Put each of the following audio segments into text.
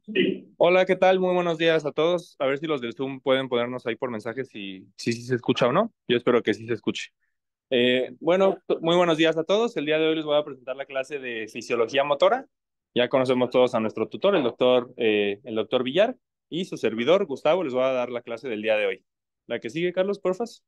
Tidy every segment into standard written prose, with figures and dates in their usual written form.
Sí. Hola, ¿qué tal? Muy buenos días a todos. A ver si los del Zoom pueden ponernos ahí por mensaje si se escucha o no. Yo espero que sí se escuche. Muy buenos días a todos. El día de hoy les voy a presentar la clase de fisiología motora. Ya conocemos todos a nuestro tutor, el doctor Villar, y su servidor, Gustavo, les voy a dar la clase del día de hoy. La que sigue, Carlos, porfas.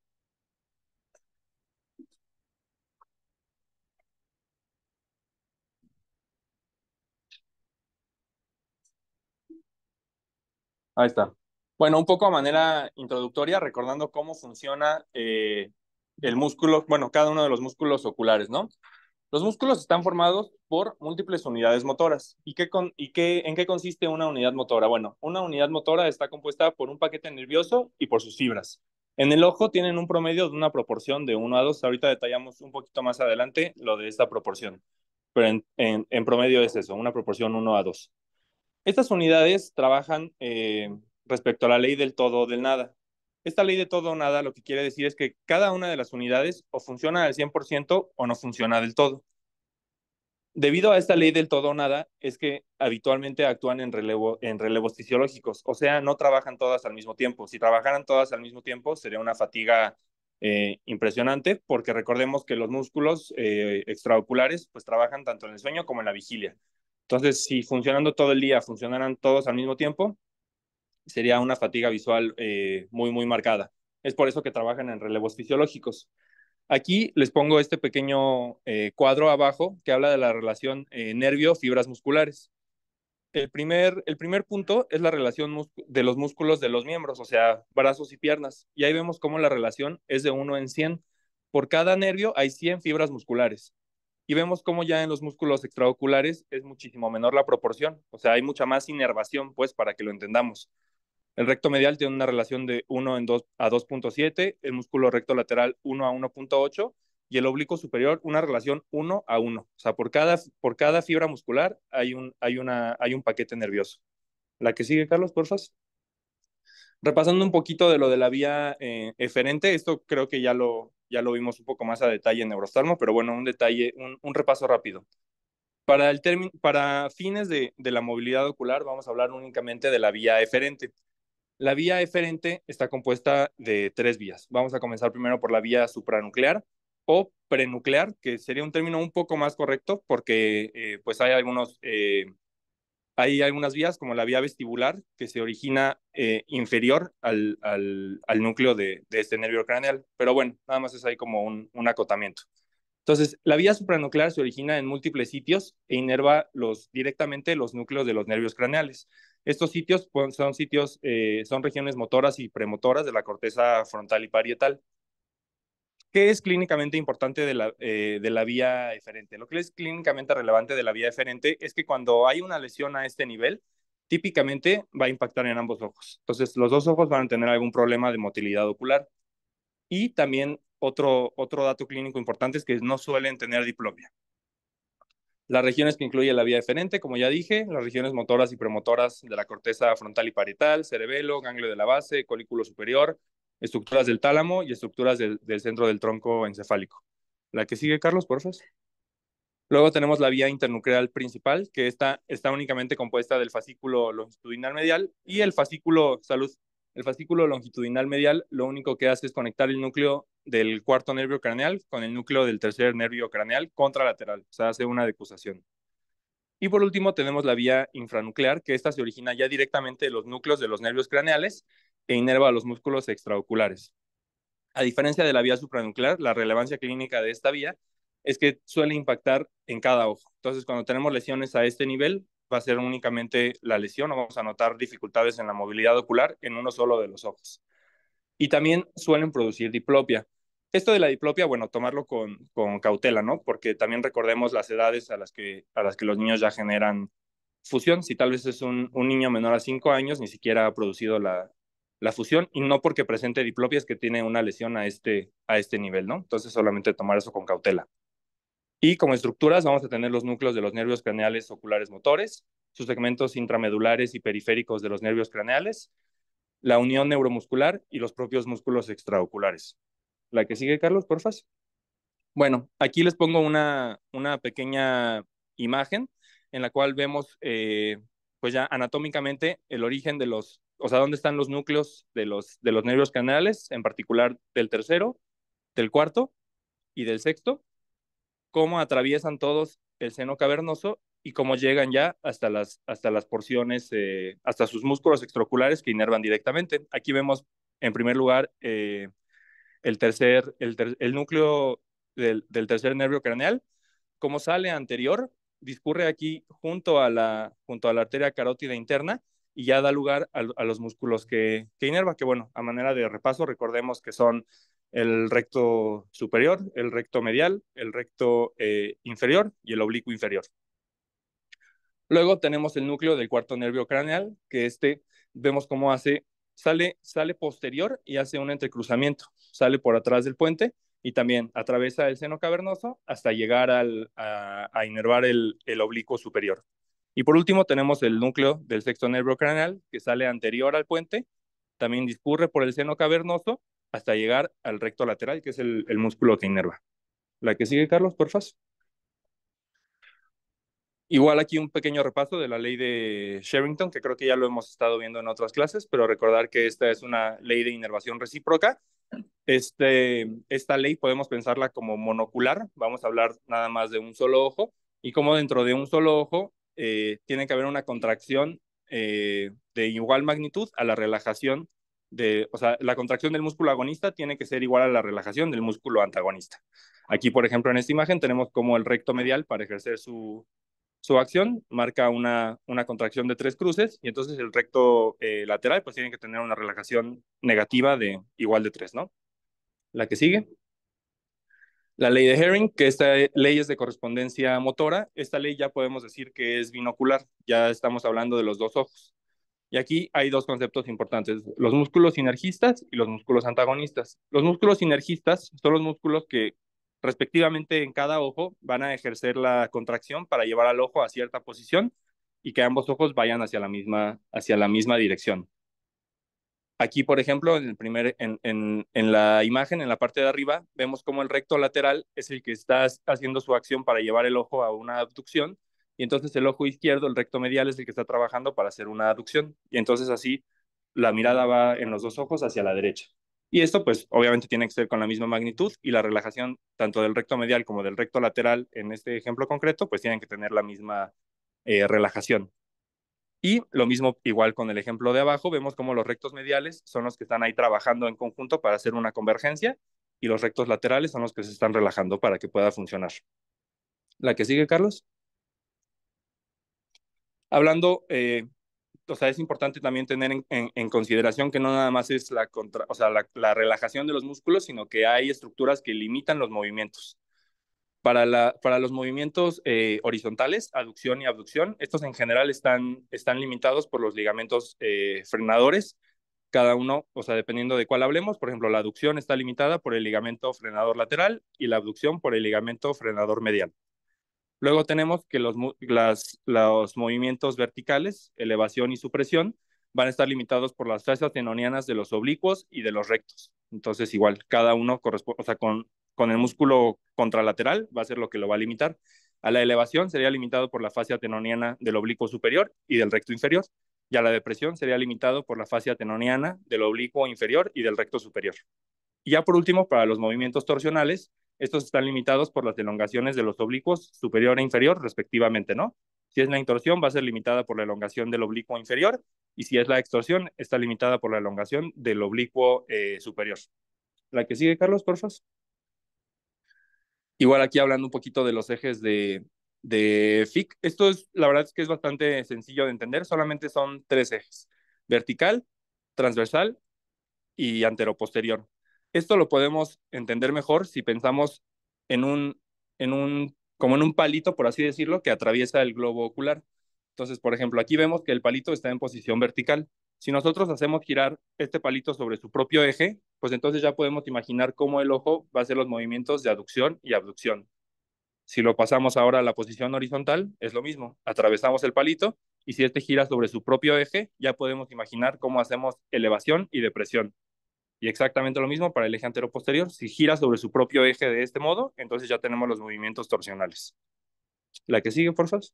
Ahí está. Bueno, un poco a manera introductoria, recordando cómo funciona el músculo, bueno, cada uno de los músculos oculares, ¿no? Los músculos están formados por múltiples unidades motoras. ¿En qué consiste una unidad motora? Bueno, una unidad motora está compuesta por un paquete nervioso y por sus fibras. En el ojo tienen un promedio de una proporción de 1 a 2. Ahorita detallamos un poquito más adelante lo de esta proporción. Pero en promedio es eso, una proporción 1 a 2. Estas unidades trabajan respecto a la ley del todo o del nada. Esta ley de todo o nada lo que quiere decir es que cada una de las unidades o funciona al 100% o no funciona del todo. Debido a esta ley del todo o nada, es que habitualmente actúan en relevos fisiológicos, o sea, no trabajan todas al mismo tiempo. Si trabajaran todas al mismo tiempo, sería una fatiga impresionante, porque recordemos que los músculos extraoculares pues trabajan tanto en el sueño como en la vigilia. Entonces, si funcionando todo el día funcionaran todos al mismo tiempo, sería una fatiga visual muy, muy marcada. Es por eso que trabajan en relevos fisiológicos. Aquí les pongo este pequeño cuadro abajo que habla de la relación nervio-fibras musculares. El primer punto es la relación de los músculos de los miembros, o sea, brazos y piernas. Y ahí vemos cómo la relación es de 1 en 100. Por cada nervio hay 100 fibras musculares. Y vemos cómo ya en los músculos extraoculares es muchísimo menor la proporción. O sea, hay mucha más inervación, pues, para que lo entendamos. El recto medial tiene una relación de 1 a 2.7, el músculo recto lateral 1 a 1.8 y el oblicuo superior una relación 1 a 1. O sea, por cada fibra muscular hay un paquete nervioso. La que sigue, Carlos, porfas. Repasando un poquito de lo de la vía eferente, esto creo que ya lo vimos un poco más a detalle en Neurostalmo, pero bueno, un repaso rápido. Para fines de la movilidad ocular, vamos a hablar únicamente de la vía eferente. La vía eferente está compuesta de 3 vías. Vamos a comenzar primero por la vía supranuclear o prenuclear, que sería un término un poco más correcto porque pues hay algunas vías como la vía vestibular que se origina inferior al núcleo de este nervio craneal. Pero bueno, nada más es ahí como un acotamiento. Entonces, la vía supranuclear se origina en múltiples sitios e inerva directamente los núcleos de los nervios craneales. Estos sitios son regiones motoras y premotoras de la corteza frontal y parietal. ¿Qué es clínicamente importante de la vía eferente? Lo que es clínicamente relevante de la vía eferente es que cuando hay una lesión a este nivel, típicamente va a impactar en ambos ojos. Entonces, los dos ojos van a tener algún problema de motilidad ocular. Y también otro dato clínico importante es que no suelen tener diplopia. Las regiones que incluye la vía eferente, como ya dije, las regiones motoras y premotoras de la corteza frontal y parietal, cerebelo, ganglio de la base, colículo superior, estructuras del tálamo y estructuras del centro del tronco encefálico. La que sigue, Carlos, por favor. Luego tenemos la vía internuclear principal, que está únicamente compuesta del fascículo longitudinal medial y el fascículo longitudinal medial lo único que hace es conectar el núcleo del cuarto nervio craneal con el núcleo del tercer nervio craneal contralateral, o sea, hace una decusación. Y por último tenemos la vía infranuclear, que esta se origina ya directamente de los núcleos de los nervios craneales e inerva a los músculos extraoculares. A diferencia de la vía supranuclear, la relevancia clínica de esta vía es que suele impactar en cada ojo. Entonces, cuando tenemos lesiones a este nivel, va a ser únicamente la lesión o vamos a notar dificultades en la movilidad ocular en uno solo de los ojos. Y también suelen producir diplopia. Esto de la diplopia, bueno, tomarlo con cautela, ¿no? Porque también recordemos las edades a las que los niños ya generan fusión. Si tal vez es un niño menor a 5 años, ni siquiera ha producido la fusión, y no porque presente diplopia es que tiene una lesión a este nivel, ¿no? Entonces solamente tomar eso con cautela. Y como estructuras vamos a tener los núcleos de los nervios craneales oculares motores, sus segmentos intramedulares y periféricos de los nervios craneales, la unión neuromuscular y los propios músculos extraoculares. La que sigue, Carlos, porfa. Bueno, aquí les pongo una pequeña imagen en la cual vemos pues ya anatómicamente el origen de los, o sea, dónde están los núcleos de los nervios craneales, en particular del tercero, del cuarto y del sexto, cómo atraviesan todos el seno cavernoso y cómo llegan ya hasta las porciones, hasta sus músculos extraoculares que inervan directamente. Aquí vemos, en primer lugar, el núcleo del tercer nervio craneal, cómo sale anterior, discurre aquí junto a la arteria carótida interna y ya da lugar a los músculos que inerva, que bueno, a manera de repaso, recordemos que son el recto superior, el recto medial, el recto inferior y el oblicuo inferior. Luego tenemos el núcleo del cuarto nervio craneal, que vemos cómo sale posterior y hace un entrecruzamiento, sale por atrás del puente y también atraviesa el seno cavernoso hasta llegar a inervar el oblicuo superior. Y por último tenemos el núcleo del sexto nervio craneal, que sale anterior al puente, también discurre por el seno cavernoso hasta llegar al recto lateral, que es el músculo que inerva. La que sigue, Carlos, por favor. Igual aquí un pequeño repaso de la ley de Sherrington, que creo que ya lo hemos estado viendo en otras clases, pero recordar que esta es una ley de inervación recíproca. Esta ley podemos pensarla como monocular, vamos a hablar nada más de un solo ojo, y como dentro de un solo ojo tiene que haber una contracción de igual magnitud a la relajación o sea, la contracción del músculo agonista tiene que ser igual a la relajación del músculo antagonista. Aquí, por ejemplo, en esta imagen tenemos como el recto medial para ejercer su acción marca una contracción de 3 cruces y entonces el recto lateral pues tiene que tener una relajación negativa de igual de 3, ¿no? La que sigue. La ley de Herring, que esta ley es de correspondencia motora, esta ley ya podemos decir que es binocular, ya estamos hablando de los dos ojos. Y aquí hay dos conceptos importantes, los músculos sinergistas y los músculos antagonistas. Los músculos sinergistas son los músculos que respectivamente en cada ojo van a ejercer la contracción para llevar al ojo a cierta posición y que ambos ojos vayan hacia la misma dirección. Aquí, por ejemplo, en la imagen, en la parte de arriba, vemos cómo el recto lateral es el que está haciendo su acción para llevar el ojo a una abducción, y entonces el ojo izquierdo, el recto medial, es el que está trabajando para hacer una aducción. Y entonces así la mirada va en los dos ojos hacia la derecha. Y esto, pues, obviamente tiene que ser con la misma magnitud y la relajación tanto del recto medial como del recto lateral, en este ejemplo concreto, pues tienen que tener la misma relajación. Y lo mismo, igual con el ejemplo de abajo, vemos como los rectos mediales son los que están ahí trabajando en conjunto para hacer una convergencia y los rectos laterales son los que se están relajando para que pueda funcionar. La que sigue, Carlos. Hablando, o sea, es importante también tener en consideración que no nada más es o sea, la relajación de los músculos, sino que hay estructuras que limitan los movimientos. Para los movimientos horizontales, aducción y abducción, estos en general están limitados por los ligamentos frenadores, cada uno, o sea, dependiendo de cuál hablemos. Por ejemplo, la aducción está limitada por el ligamento frenador lateral y la abducción por el ligamento frenador medial. Luego tenemos que los movimientos verticales, elevación y supresión, van a estar limitados por las fascias tenonianas de los oblicuos y de los rectos. Entonces, igual, cada uno corresponde, o sea, con el músculo contralateral va a ser lo que lo va a limitar. A la elevación sería limitado por la fascia tenoniana del oblicuo superior y del recto inferior, y a la depresión sería limitado por la fascia tenoniana del oblicuo inferior y del recto superior. Y ya por último, para los movimientos torsionales, estos están limitados por las elongaciones de los oblicuos superior e inferior, respectivamente, ¿no? Si es la intorsión, va a ser limitada por la elongación del oblicuo inferior, y si es la extorsión, está limitada por la elongación del oblicuo superior. La que sigue, Carlos, por favor. Igual aquí hablando un poquito de los ejes de FIC. Esto es, la verdad es que es bastante sencillo de entender, solamente son 3 ejes: vertical, transversal y anteroposterior. Esto lo podemos entender mejor si pensamos en como en un palito, por así decirlo, que atraviesa el globo ocular. Entonces, por ejemplo, aquí vemos que el palito está en posición vertical. Si nosotros hacemos girar este palito sobre su propio eje, pues entonces ya podemos imaginar cómo el ojo va a hacer los movimientos de aducción y abducción. Si lo pasamos ahora a la posición horizontal, es lo mismo. Atravesamos el palito y si este gira sobre su propio eje, ya podemos imaginar cómo hacemos elevación y depresión. Y exactamente lo mismo para el eje anteroposterior. Si gira sobre su propio eje de este modo, entonces ya tenemos los movimientos torsionales. La que sigue, por favor.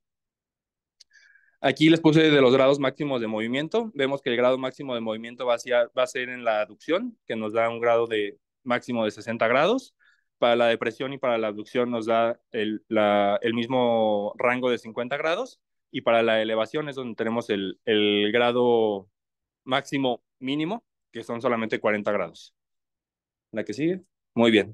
Aquí les puse de los grados máximos de movimiento. Vemos que el grado máximo de movimiento va a ser en la aducción, que nos da un grado de máximo de 60 grados. Para la depresión y para la abducción nos da el mismo rango de 50 grados. Y para la elevación es donde tenemos el grado máximo mínimo, que son solamente 40 grados. La que sigue. Muy bien.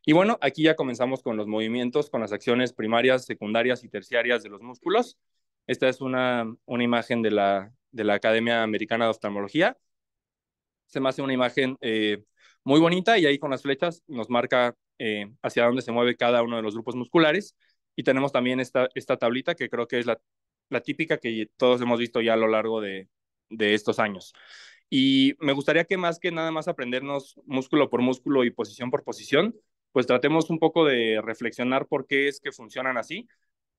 Y bueno, aquí ya comenzamos con los movimientos, con las acciones primarias, secundarias y terciarias de los músculos. Esta es una imagen de la Academia Americana de Oftalmología. Se me hace una imagen muy bonita y ahí con las flechas nos marca hacia dónde se mueve cada uno de los grupos musculares. Y tenemos también esta tablita que creo que es la típica que todos hemos visto ya a lo largo de estos años. Y me gustaría que más que nada más aprendernos músculo por músculo y posición por posición, pues tratemos un poco de reflexionar por qué es que funcionan así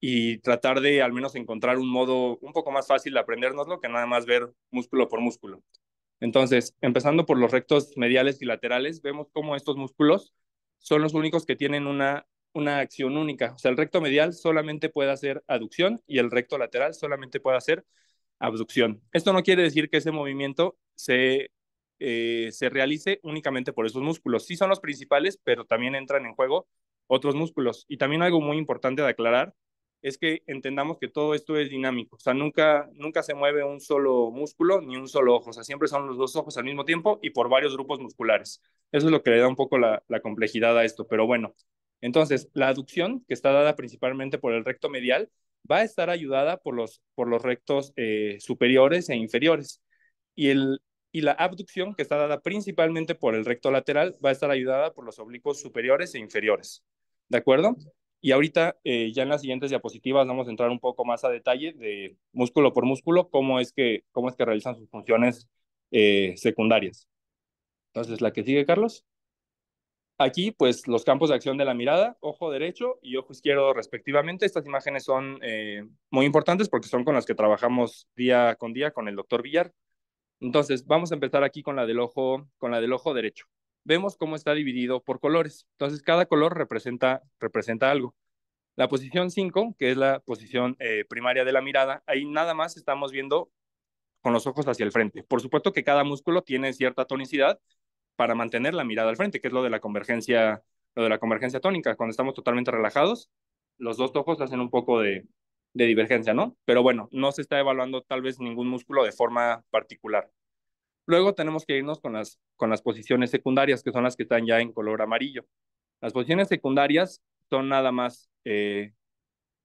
y tratar de al menos encontrar un modo un poco más fácil de aprendérnoslo que nada más ver músculo por músculo. Entonces, empezando por los rectos mediales y laterales, vemos cómo estos músculos son los únicos que tienen una acción única. O sea, el recto medial solamente puede hacer aducción y el recto lateral solamente puede hacer abducción. Esto no quiere decir que ese movimiento se realice únicamente por esos músculos. Sí son los principales, pero también entran en juego otros músculos. Y también algo muy importante de aclarar es que entendamos que todo esto es dinámico. O sea, nunca se mueve un solo músculo ni un solo ojo. O sea, siempre son los dos ojos al mismo tiempo y por varios grupos musculares. Eso es lo que le da un poco la complejidad a esto. Pero bueno, entonces, la aducción, que está dada principalmente por el recto medial, va a estar ayudada por los rectos superiores e inferiores. Y, y la abducción, que está dada principalmente por el recto lateral, va a estar ayudada por los oblicuos superiores e inferiores. ¿De acuerdo? Y ahorita, ya en las siguientes diapositivas, vamos a entrar un poco más a detalle de músculo por músculo, cómo es que realizan sus funciones secundarias. Entonces, la que sigue, Carlos. Aquí, pues, los campos de acción de la mirada, ojo derecho y ojo izquierdo respectivamente. Estas imágenes son muy importantes porque son con las que trabajamos día con día con el doctor Villar. Entonces, vamos a empezar aquí con la del ojo derecho. Vemos cómo está dividido por colores. Entonces, cada color representa algo. La posición 5, que es la posición primaria de la mirada, ahí nada más estamos viendo con los ojos hacia el frente. Por supuesto que cada músculo tiene cierta tonicidad para mantener la mirada al frente, que es lo de la convergencia tónica. Cuando estamos totalmente relajados, los dos ojos hacen un poco de divergencia, ¿no? Pero bueno, no se está evaluando tal vez ningún músculo de forma particular. Luego tenemos que irnos con las posiciones secundarias, que son las que están ya en color amarillo. Las posiciones secundarias son nada más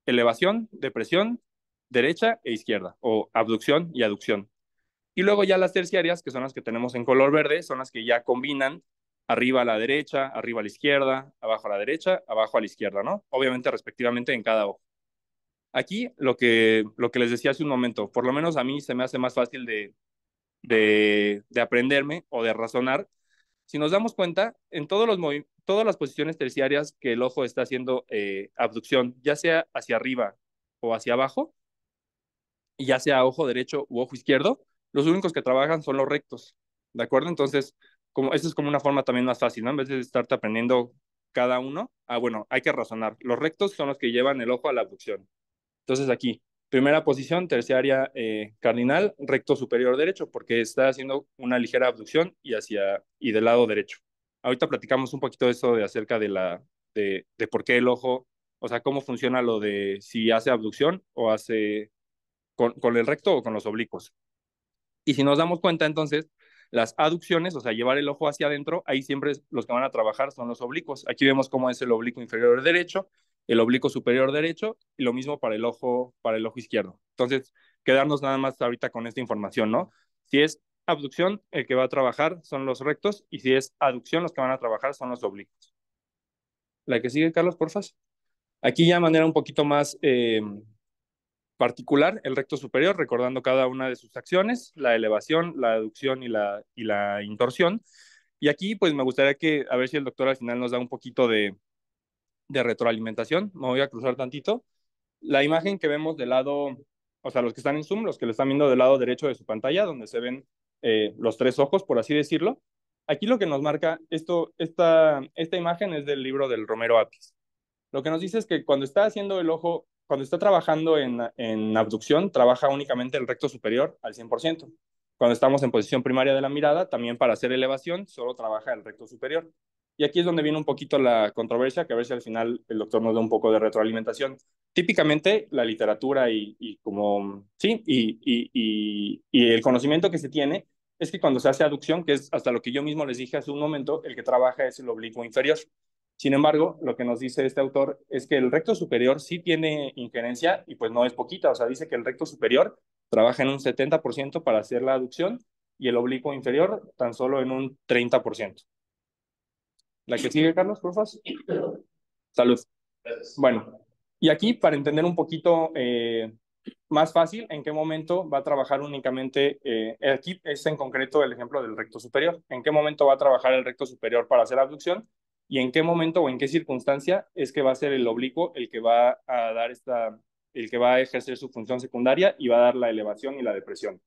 elevación, depresión, derecha e izquierda, o abducción y aducción. Y luego ya las terciarias, que son las que tenemos en color verde, son las que ya combinan arriba a la derecha, arriba a la izquierda, abajo a la derecha, abajo a la izquierda, ¿no? Obviamente respectivamente en cada ojo. Aquí lo que les decía hace un momento, por lo menos a mí se me hace más fácil de aprenderme o de razonar. Si nos damos cuenta, en todas las posiciones terciarias que el ojo está haciendo abducción, ya sea hacia arriba o hacia abajo, y ya sea ojo derecho u ojo izquierdo, los únicos que trabajan son los rectos, ¿de acuerdo? Entonces, como, esto es como una forma también más fácil, ¿no? En vez de estarte aprendiendo cada uno, bueno, hay que razonar. Los rectos son los que llevan el ojo a la abducción. Entonces aquí, primera posición, terciaria cardinal, recto superior derecho, porque está haciendo una ligera abducción y del lado derecho. Ahorita platicamos un poquito de eso de acerca de por qué el ojo, o sea, cómo funciona lo de si hace abducción o hace con el recto o con los oblicuos. Y si nos damos cuenta, entonces, las aducciones, o sea, llevar el ojo hacia adentro, ahí siempre los que van a trabajar son los oblicuos. Aquí vemos cómo es el oblicuo inferior derecho, el oblicuo superior derecho, y lo mismo para el ojo izquierdo. Entonces, quedarnos nada más ahorita con esta información, ¿no? Si es abducción, el que va a trabajar son los rectos, y si es aducción, los que van a trabajar son los oblicuos. La que sigue, Carlos, porfa. Aquí ya de manera un poquito más particular, el recto superior, recordando cada una de sus acciones, la elevación, la aducción y la intorsión. Y aquí, pues me gustaría a ver si el doctor al final nos da un poquito de retroalimentación. Me voy a cruzar tantito. La imagen que vemos del lado, o sea, los que están en Zoom, los que lo están viendo del lado derecho de su pantalla, donde se ven los tres ojos, por así decirlo. Aquí lo que nos marca esta imagen es del libro del Romero Apis. Lo que nos dice es que cuando está haciendo el ojo cuando está trabajando en abducción, trabaja únicamente el recto superior al 100%. Cuando estamos en posición primaria de la mirada, también para hacer elevación, solo trabaja el recto superior. Y aquí es donde viene un poquito la controversia, que a ver si al final el doctor nos da un poco de retroalimentación. Típicamente la literatura y como, sí, y el conocimiento que se tiene es que cuando se hace aducción, que es hasta lo que yo mismo les dije hace un momento, el que trabaja es el oblicuo inferior. Sin embargo, lo que nos dice este autor es que el recto superior sí tiene injerencia y pues no es poquita, o sea, dice que el recto superior trabaja en un 70% para hacer la aducción y el oblicuo inferior tan solo en un 30%. La que sigue, Carlos, por favor. Salud. Bueno, y aquí para entender un poquito más fácil en qué momento va a trabajar únicamente, aquí es en concreto el ejemplo del recto superior, en qué momento va a trabajar el recto superior para hacer abducción y en qué momento o en qué circunstancia es que va a ser el oblicuo el que va a dar el que va a ejercer su función secundaria y va a dar la elevación y la depresión.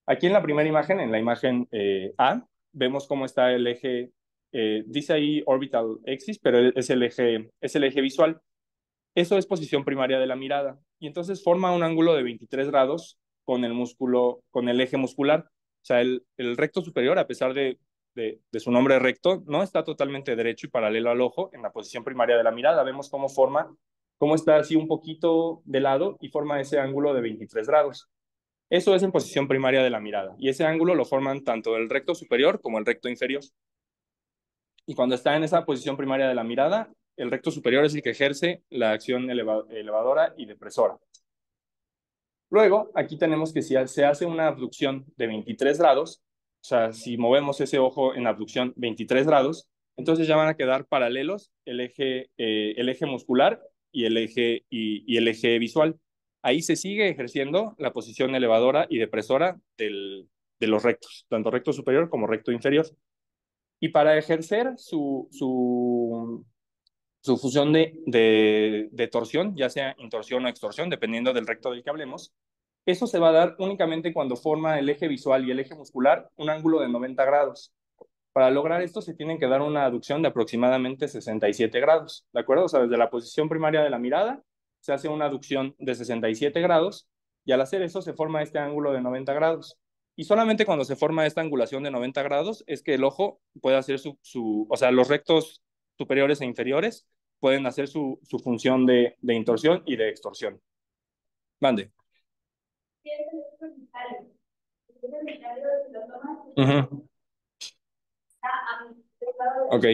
Aquí en la primera imagen, en la imagen A, vemos cómo está el eje, dice ahí orbital axis, pero es el eje visual. Eso es posición primaria de la mirada. Y entonces forma un ángulo de 23 grados con el músculo, con el eje muscular. O sea, el recto superior, a pesar de su nombre recto, no está totalmente derecho y paralelo al ojo en la posición primaria de la mirada. Vemos cómo forma, cómo está así un poquito de lado y forma ese ángulo de 23 grados. Eso es en posición primaria de la mirada. Y ese ángulo lo forman tanto el recto superior como el recto inferior. Y cuando está en esa posición primaria de la mirada, el recto superior es el que ejerce la acción elevadora y depresora. Luego, aquí tenemos que si se hace una abducción de 23 grados, o sea, si movemos ese ojo en abducción 23 grados, entonces ya van a quedar paralelos el eje muscular y el eje visual. Ahí se sigue ejerciendo la posición elevadora y depresora de los rectos, tanto recto superior como recto inferior. Y para ejercer su función de torsión, ya sea intorsión o extorsión, dependiendo del recto del que hablemos, eso se va a dar únicamente cuando forma el eje visual y el eje muscular un ángulo de 90 grados. Para lograr esto se tienen que dar una aducción de aproximadamente 67 grados, ¿de acuerdo? O sea, desde la posición primaria de la mirada se hace una aducción de 67 grados y al hacer eso se forma este ángulo de 90 grados. Y solamente cuando se forma esta angulación de 90 grados es que el ojo puede hacer o sea, los rectos superiores e inferiores pueden hacer su función de intorsión y de extorsión. Mande. Ujú. Ok,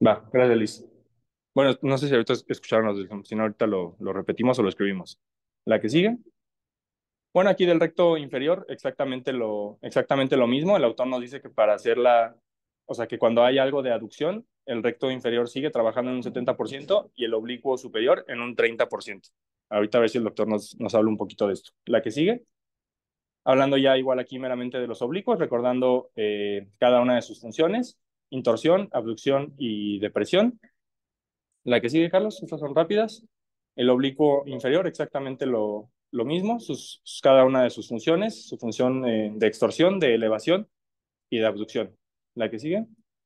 va, gracias, Liz. Bueno, no sé si ahorita escucharon los del si no, ahorita lo repetimos o lo escribimos. ¿La que sigue? Bueno, aquí del recto inferior, exactamente lo mismo. El autor nos dice que para hacerla, o sea, que cuando hay algo de aducción, el recto inferior sigue trabajando en un 70% y el oblicuo superior en un 30%. Ahorita a ver si el doctor nos habla un poquito de esto. ¿La que sigue? Hablando ya igual aquí meramente de los oblicuos, recordando cada una de sus funciones, intorsión, abducción y depresión. La que sigue, Carlos, estas son rápidas. El oblicuo inferior, exactamente lo mismo, cada una de sus funciones, su función de extorsión, de elevación y de abducción. La que sigue.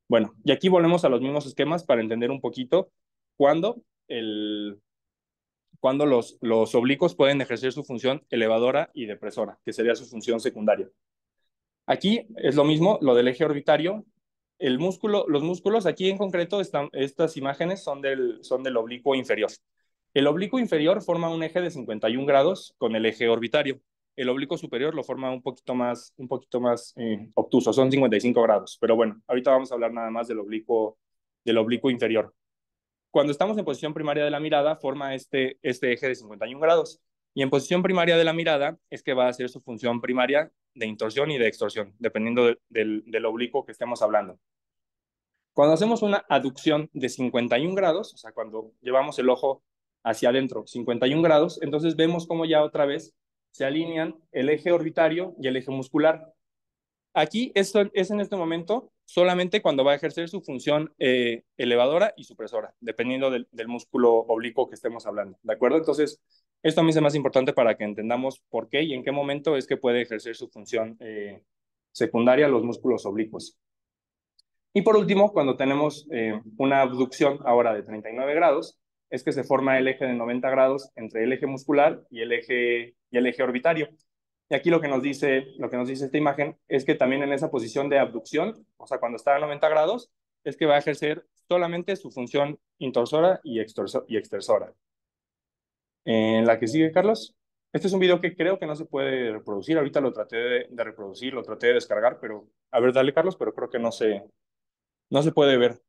Bueno, y aquí volvemos a los mismos esquemas para entender un poquito cuándo, cuándo los oblicuos pueden ejercer su función elevadora y depresora, que sería su función secundaria. Aquí es lo mismo, lo del eje orbitario. Los músculos, aquí en concreto, estas imágenes son del oblicuo inferior. El oblicuo inferior forma un eje de 51 grados con el eje orbitario. El oblicuo superior lo forma un poquito más obtuso, son 55 grados. Pero bueno, ahorita vamos a hablar nada más del oblicuo inferior. Cuando estamos en posición primaria de la mirada, forma este eje de 51 grados. Y en posición primaria de la mirada es que va a hacer su función primaria de intorsión y de extorsión, dependiendo del oblicuo que estemos hablando. Cuando hacemos una aducción de 51 grados, o sea, cuando llevamos el ojo hacia adentro, 51 grados, entonces vemos cómo ya otra vez se alinean el eje orbitario y el eje muscular. Aquí esto es en este momento solamente cuando va a ejercer su función elevadora y supresora, dependiendo del músculo oblicuo que estemos hablando, ¿de acuerdo? Entonces, esto a mí es más importante para que entendamos por qué y en qué momento es que puede ejercer su función secundaria los músculos oblicuos. Y por último, cuando tenemos una abducción ahora de 39 grados, es que se forma el eje de 90 grados entre el eje muscular y el eje orbitario. Y aquí lo que nos dice esta imagen es que también en esa posición de abducción, o sea, cuando está a 90 grados, es que va a ejercer solamente su función intorsora y extersora. En la que sigue, Carlos. Este es un video que creo que no se puede reproducir. Ahorita lo traté de reproducir, lo traté de descargar, pero a ver, dale, Carlos, pero creo que no se puede ver.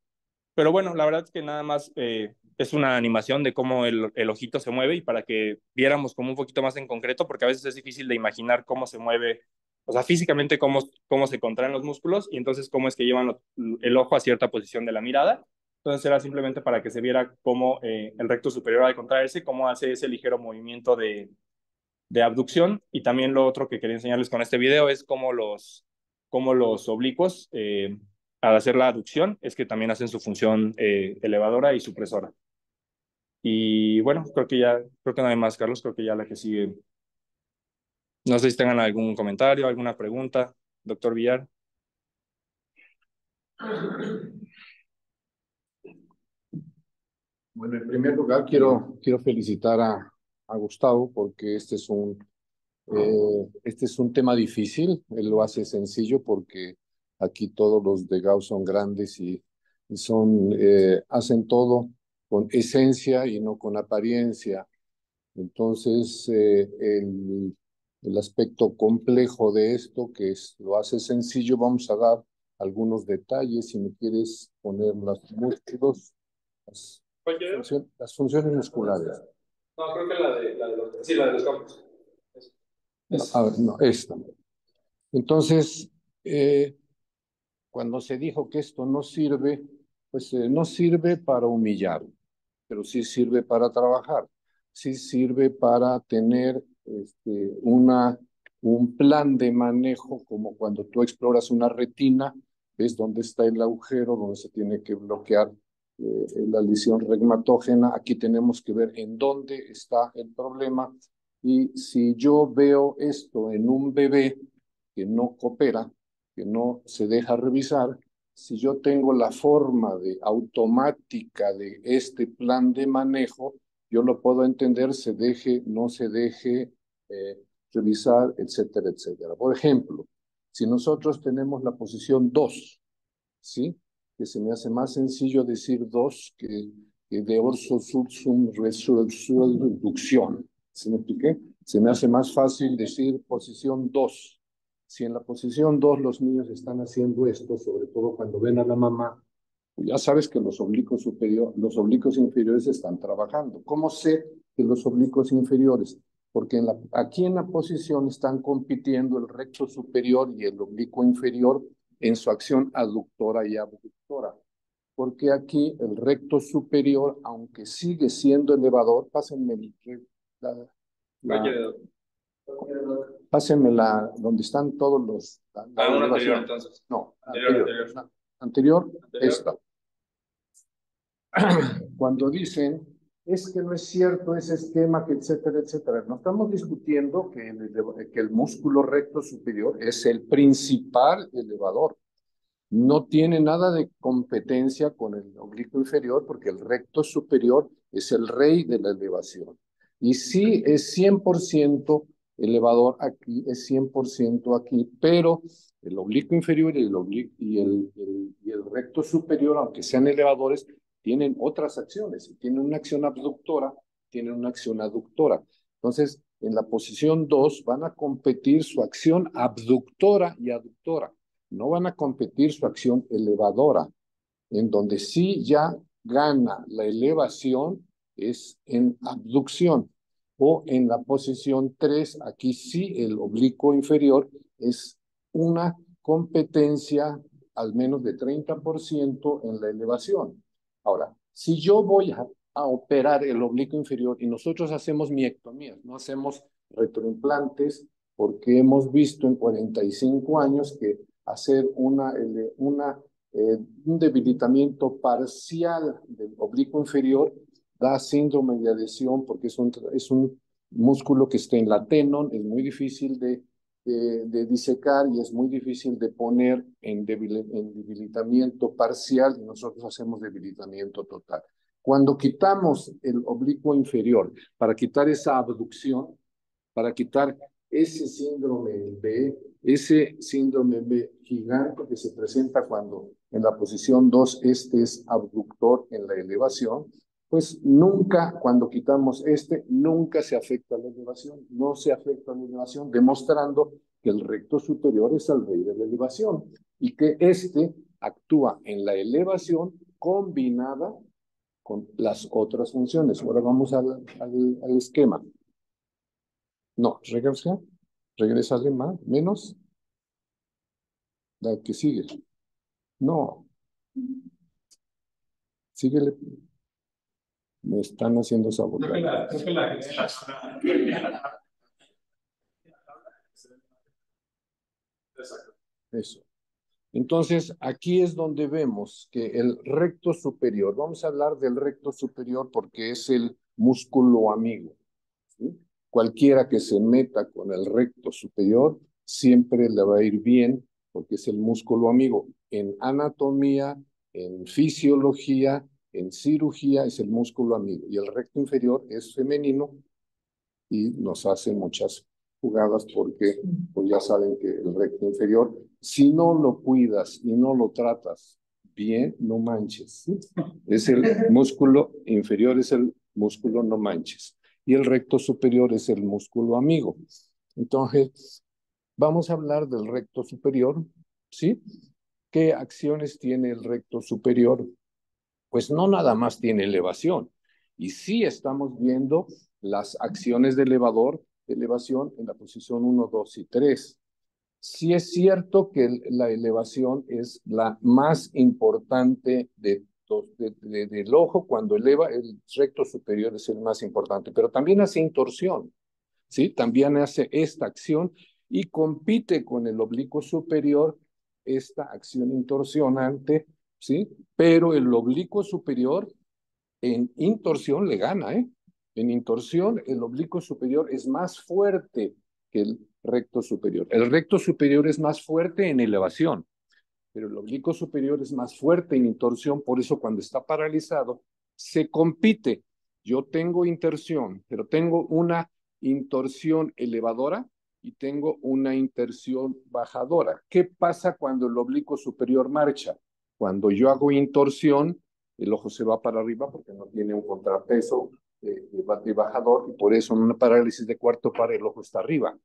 Pero bueno, la verdad es que nada más es una animación de cómo el ojito se mueve y para que viéramos como un poquito más en concreto, porque a veces es difícil de imaginar cómo se mueve, o sea, físicamente cómo se contraen los músculos y entonces cómo es que llevan el ojo a cierta posición de la mirada. Entonces era simplemente para que se viera cómo el recto superior al contraerse, cómo hace ese ligero movimiento de abducción. Y también lo otro que quería enseñarles con este video es cómo los oblicuos, al hacer la aducción, es que también hacen su función elevadora y supresora. Y bueno, creo que no hay más, Carlos, creo que ya la que sigue. No sé si tengan algún comentario, alguna pregunta, doctor Villar. Bueno, en primer lugar quiero felicitar a Gustavo porque este es un tema difícil. Él lo hace sencillo porque aquí todos los de Gauss son grandes y hacen todo con esencia y no con apariencia. Entonces, el aspecto complejo de esto, lo hace sencillo, vamos a dar algunos detalles. Si me quieres poner los músculos, las, las funciones musculares. No, creo que la de los campos. No, a ver, no, esta. Entonces, cuando se dijo que esto no sirve, pues no sirve para humillar, pero sí sirve para trabajar, sí sirve para tener un plan de manejo, como cuando tú exploras una retina, ves dónde está el agujero, dónde se tiene que bloquear la lesión regmatógena. Aquí tenemos que ver en dónde está el problema. Y si yo veo esto en un bebé que no coopera, que no se deja revisar, si yo tengo la forma de automática de este plan de manejo, yo lo puedo entender, se deje, no se deje revisar, etcétera, etcétera. Por ejemplo, si nosotros tenemos la posición 2, ¿sí? Que se me hace más sencillo decir 2 que de orso subsum reducción. ¿Se me expliqué? Se me hace más fácil decir posición 2. Si en la posición 2 los niños están haciendo esto, sobre todo cuando ven a la mamá, ya sabes que los los oblicuos inferiores están trabajando. ¿Cómo sé que los oblicuos inferiores? Porque aquí en la posición están compitiendo el recto superior y el oblicuo inferior en su acción aductora y abductora. Porque aquí el recto superior, aunque sigue siendo elevador, la, la, pásenme donde están todos Un anterior, entonces. No, anterior, esta. Cuando dicen, es que no es cierto ese esquema, que etcétera, etcétera. No estamos discutiendo que el músculo recto superior es el principal elevador. No tiene nada de competencia con el oblicuo inferior porque el recto superior es el rey de la elevación. Y sí es 100% elevador aquí, es 100% aquí, pero el oblicuo inferior y el recto superior, aunque sean elevadores, tienen otras acciones. Tienen una acción abductora, tienen una acción aductora. Entonces, en la posición 2 van a competir su acción abductora y aductora. No van a competir su acción elevadora. En donde sí ya gana la elevación es en abducción. O en la posición 3, aquí sí el oblicuo inferior es una competencia al menos de 30% en la elevación. Ahora, si yo voy a operar el oblicuo inferior y nosotros hacemos miectomías, no hacemos retroimplantes, porque hemos visto en 45 años que hacer un debilitamiento parcial del oblicuo inferior da síndrome de adhesión porque es un músculo que está en la tenon, es muy difícil de disecar y es muy difícil de poner en debilitamiento parcial y nosotros hacemos debilitamiento total. Cuando quitamos el oblicuo inferior para quitar esa abducción, para quitar ese síndrome B, ese síndrome B gigante que se presenta cuando en la posición 2 este es abductor en la elevación, pues nunca, cuando quitamos este, nunca se afecta la elevación, no se afecta la elevación, demostrando que el recto superior es el rey de la elevación y que este actúa en la elevación combinada con las otras funciones. Ahora vamos al esquema. No, regrésale más, menos, la que sigue. No, síguele. Me están haciendo sabotaje. Eso. Entonces, aquí es donde vemos que el recto superior, vamos a hablar del recto superior porque es el músculo amigo, ¿sí? Cualquiera que se meta con el recto superior siempre le va a ir bien porque es el músculo amigo. En anatomía, en fisiología, en cirugía es el músculo amigo y el recto inferior es femenino y nos hace muchas jugadas porque pues ya saben que el recto inferior, si no lo cuidas y no lo tratas bien, no manches, ¿sí? Es el músculo inferior, es el músculo no manches. Y el recto superior es el músculo amigo. Entonces, vamos a hablar del recto superior, ¿sí? ¿Qué acciones tiene el recto superior? Pues no nada más tiene elevación. Y sí estamos viendo las acciones de elevación en la posición 1, 2 y 3. Sí es cierto que la elevación es la más importante del ojo. Cuando eleva, el recto superior es el más importante, pero también hace intorsión, ¿sí? También hace esta acción y compite con el oblicuo superior esta acción intorsionante, ¿sí? Pero el oblicuo superior en intorsión le gana, ¿eh? En intorsión, el oblicuo superior es más fuerte que el recto superior. El recto superior es más fuerte en elevación, pero el oblicuo superior es más fuerte en intorsión, por eso cuando está paralizado, se compite. Yo tengo intorsión, pero tengo una intorsión elevadora y tengo una intorsión bajadora. ¿Qué pasa cuando el oblicuo superior marcha? Cuando yo hago intorsión, el ojo se va para arriba porque no tiene un contrapeso de bajador y por eso en una parálisis de cuarto par el ojo está arriba.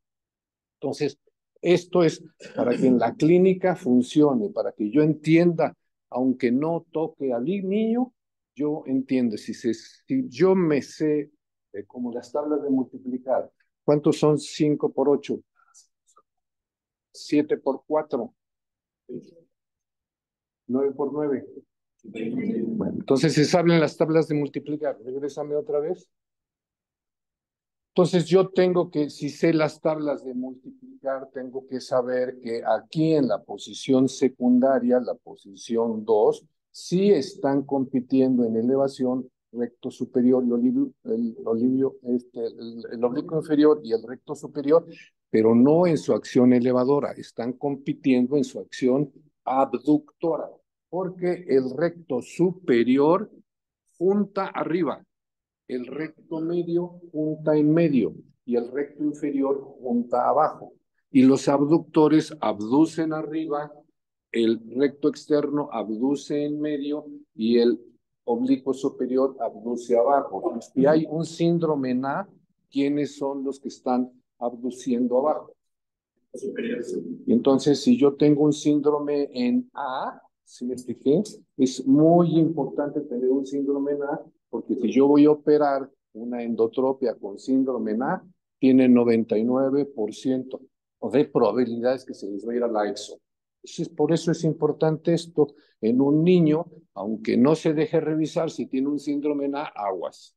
Entonces, esto es para que en la clínica funcione, para que yo entienda, aunque no toque al niño, yo entiendo, si yo me sé, como las tablas de multiplicar, ¿cuántos son 5 por 8? 7 por 4, 9 por 9. Bueno, entonces se saben las tablas de multiplicar. Regrésame otra vez. Entonces yo tengo que, si sé las tablas de multiplicar, tengo que saber que aquí en la posición secundaria, la posición 2, sí están compitiendo en elevación recto superior y el oblicuo inferior y el recto superior, pero no en su acción elevadora, están compitiendo en su acción abductora, porque el recto superior junta arriba, el recto medio junta en medio y el recto inferior junta abajo. Y los abductores abducen arriba, el recto externo abduce en medio y el oblicuo superior abduce abajo. Si hay un síndrome en A, ¿quiénes son los que están abduciendo abajo? Y entonces, si yo tengo un síndrome en A, ¿sí me expliqué? Es muy importante tener un síndrome en A, porque si yo voy a operar una endotropia con síndrome en A, tiene 99% de probabilidades que se les va a ir a la exo. Entonces, por eso es importante esto en un niño, aunque no se deje revisar si tiene un síndrome en A, aguas.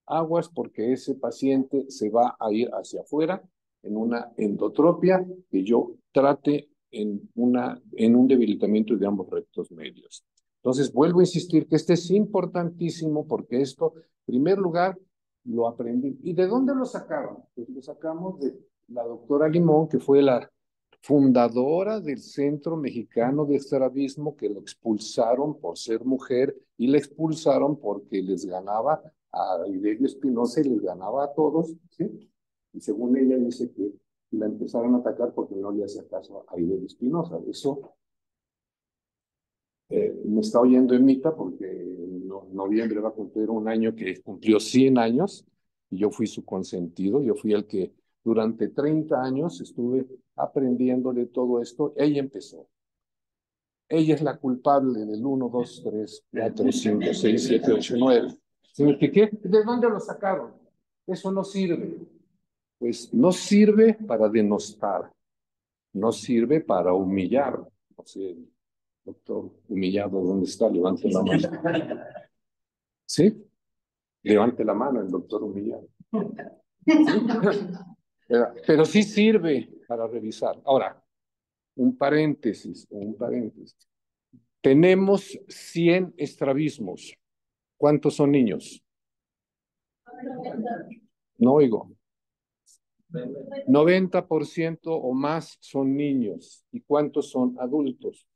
Aguas porque ese paciente se va a ir hacia afuera en una endotropia que yo trate en un debilitamiento de ambos rectos medios. Entonces, vuelvo a insistir que este es importantísimo porque esto, en primer lugar, lo aprendí. ¿Y de dónde lo sacaron? Pues lo sacamos de la doctora Limón, que fue la fundadora del Centro Mexicano de Estrabismo, que lo expulsaron por ser mujer y la expulsaron porque les ganaba a Idelio Espinosa y les ganaba a todos, ¿sí? Y según ella dice que la empezaron a atacar porque no le hacía caso a Idelio Espinosa. Eso me está oyendo Emita porque en noviembre va a cumplir un año que cumplió 100 años y yo fui su consentido, yo fui el que durante 30 años estuve aprendiéndole todo esto. Ella empezó. Ella es la culpable del 1, 2, 3, 4, 5, 6, 7, 8, 9. ¿Se me expliqué? ¿De dónde lo sacaron? Eso no sirve. Pues no sirve para denostar, no sirve para humillar. O sea, doctor humillado, ¿dónde está? Levante la mano. ¿Sí? Levante la mano el doctor humillado. Pero sí sirve para revisar. Ahora, un paréntesis. Tenemos 100 estrabismos. ¿Cuántos son niños? No oigo. 90% o más son niños. ¿Y cuántos son adultos?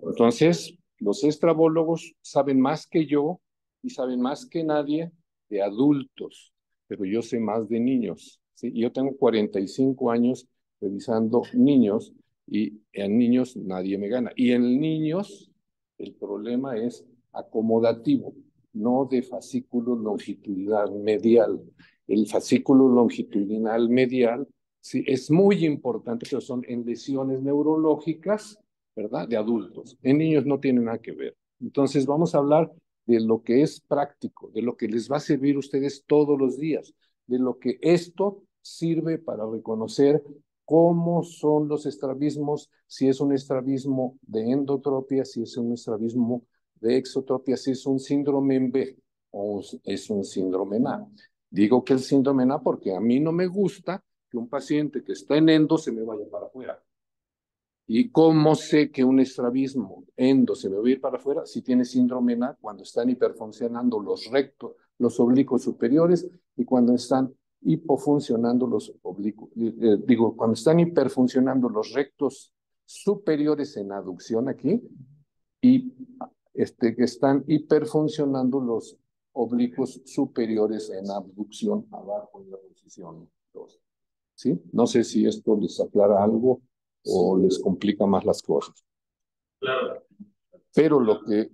Entonces, los estrabólogos saben más que yo y saben más que nadie de adultos, pero yo sé más de niños. ¿Sí? Yo tengo 45 años revisando niños y en niños nadie me gana. Y en niños el problema es acomodativo, no de fascículo longitudinal medial. El fascículo longitudinal medial sí, es muy importante, pero son en lesiones neurológicas, ¿verdad? De adultos. En niños no tiene nada que ver. Entonces vamos a hablar de lo que es práctico, de lo que les va a servir a ustedes todos los días, de lo que esto sirve para reconocer cómo son los estrabismos, si es un estrabismo de endotropia, si es un estrabismo de exotropia, si es un síndrome en B o es un síndrome en A. Digo que el síndrome en A porque a mí no me gusta que un paciente que está en endo se me vaya para afuera. ¿Y cómo sé que un estrabismo endo se me va a ir para afuera? Si tiene síndrome en A, cuando están hiperfuncionando los rectos, los oblicuos superiores, y cuando están hipofuncionando los oblicuos, cuando están hiperfuncionando los rectos superiores en aducción aquí, y que están hiperfuncionando los oblicuos superiores en abducción abajo en la posición 2. ¿Sí? No sé si esto les aclara algo o les complica más las cosas. Claro. Pero lo que